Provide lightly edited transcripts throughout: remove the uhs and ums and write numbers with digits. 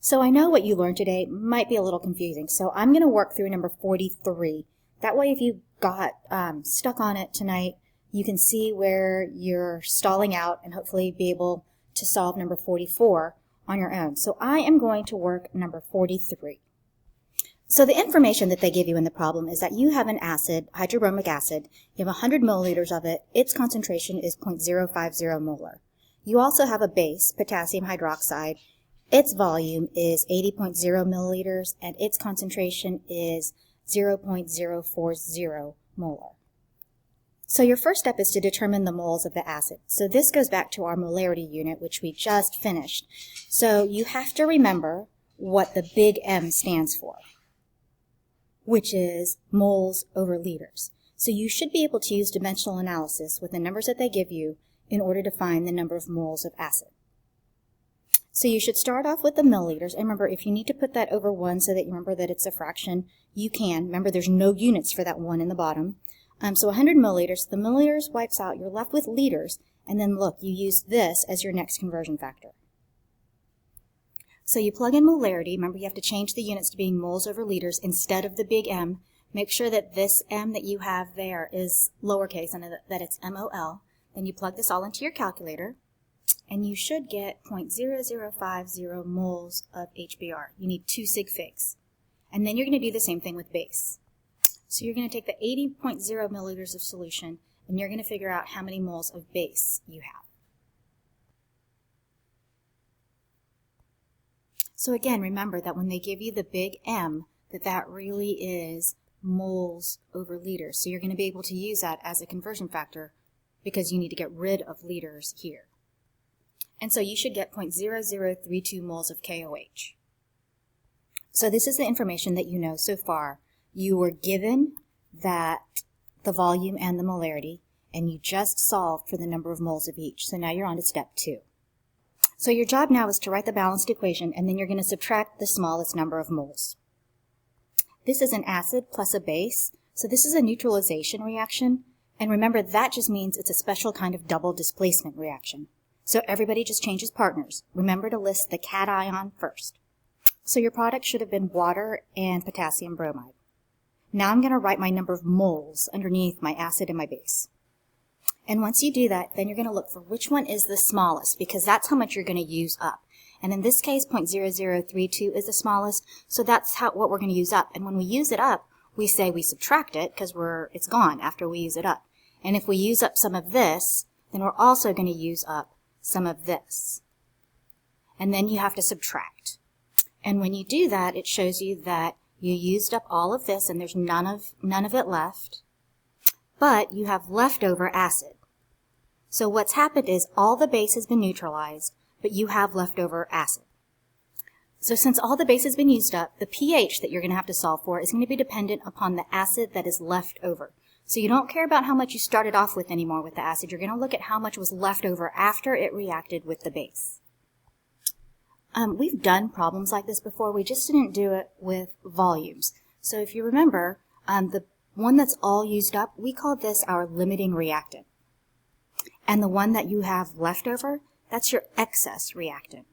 So I know what you learned today might be a little confusing, so I'm going to work through number 43. That way if you got stuck on it tonight, you can see where you're stalling out and hopefully be able to solve number 44 on your own. So I am going to work number 43. So the information that they give you in the problem is that you have an acid, hydrobromic acid. You have 100 milliliters of it. Its concentration is 0.050 molar. You also have a base, potassium hydroxide. Its volume is 80.0 milliliters, and its concentration is 0.040 molar. So your first step is to determine the moles of the acid. So this goes back to our molarity unit, which we just finished. So you have to remember what the big M stands for, which is moles over liters. So you should be able to use dimensional analysis with the numbers that they give you in order to find the number of moles of acid. So you should start off with the milliliters. And remember, if you need to put that over 1 so that you remember that it's a fraction, you can. Remember, there's no units for that 1 in the bottom. So 100 milliliters, the milliliters wipes out, you're left with liters, and then look, you use this as your next conversion factor. So you plug in molarity. Remember, you have to change the units to being moles over liters instead of the big M. Make sure that this M that you have there is lowercase and that it's MOL. Then you plug this all into your calculator, and you should get 0.0050 moles of HBr. You need 2 sig figs. And then you're going to do the same thing with base. So you're going to take the 80.0 milliliters of solution, and you're going to figure out how many moles of base you have. So again, remember that when they give you the big M, that really is moles over liters. So you're going to be able to use that as a conversion factor because you need to get rid of liters here. And so you should get 0.0032 moles of KOH. So this is the information that you know so far. You were given that the volume and the molarity, and you just solved for the number of moles of each. So now you're on to step 2. So your job now is to write the balanced equation, and then you're going to subtract the smallest number of moles. This is an acid plus a base, so this is a neutralization reaction. And remember, that just means it's a special kind of double displacement reaction. So everybody just changes partners. Remember to list the cation first. So your product should have been water and potassium bromide. Now I'm going to write my number of moles underneath my acid and my base. And once you do that, then you're going to look for which one is the smallest, because that's how much you're going to use up. And in this case, 0.0032 is the smallest, so that's what we're going to use up. And when we use it up, we say we subtract it because it's gone after we use it up. And if we use up some of this, then we're also going to use up some of this. And then you have to subtract. And when you do that, it shows you that you used up all of this and there's none of it left, but you have leftover acid. So what's happened is all the base has been neutralized, but you have leftover acid. So since all the base has been used up, the pH that you're going to have to solve for is going to be dependent upon the acid that is left over. So you don't care about how much you started off with anymore with the acid. You're going to look at how much was left over after it reacted with the base. We've done problems like this before. We just didn't do it with volumes. So if you remember, the one that's all used up, we call this our limiting reactant. And the one that you have left over, that's your excess reactant.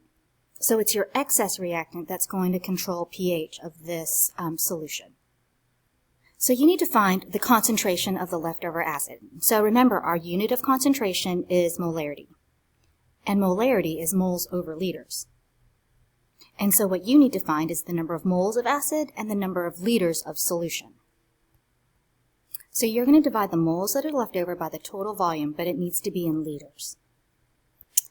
So it's your excess reactant that's going to control pH of this solution. So you need to find the concentration of the leftover acid. So remember, our unit of concentration is molarity. And molarity is moles over liters. And so what you need to find is the number of moles of acid and the number of liters of solution. So you're going to divide the moles that are left over by the total volume, but it needs to be in liters.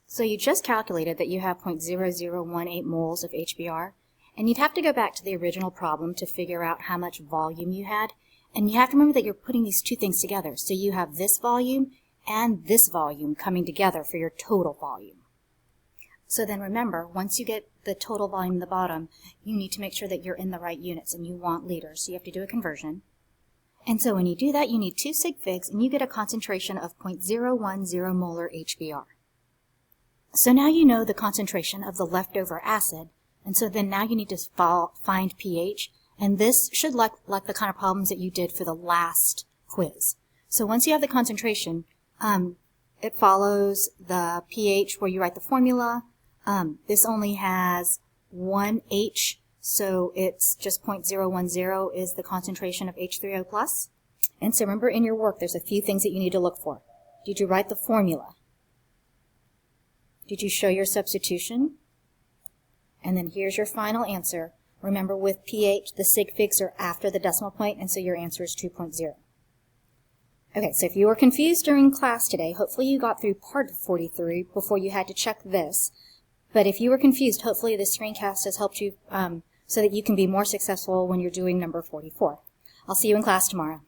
So you just calculated that you have 0.0018 moles of HBr, and you'd have to go back to the original problem to figure out how much volume you had. And you have to remember that you're putting these two things together. So you have this volume and this volume coming together for your total volume. So then remember, once you get the total volume at the bottom, you need to make sure that you're in the right units, and you want liters, so you have to do a conversion. And so when you do that, you need 2 sig figs, and you get a concentration of 0.010 molar HBr. So now you know the concentration of the leftover acid, and so then now you need to find pH, and this should look like the kind of problems that you did for the last quiz. So once you have the concentration, it follows the pH where you write the formula. This only has 1H, so it's just 0.010 is the concentration of H3O plus. And so remember, in your work, there's a few things that you need to look for. Did you write the formula? Did you show your substitution? And then here's your final answer. Remember, with pH, the sig figs are after the decimal point, and so your answer is 2.0. Okay, so if you were confused during class today, hopefully you got through part of 43 before you had to check this. But if you were confused, hopefully this screencast has helped you so that you can be more successful when you're doing number 44. I'll see you in class tomorrow.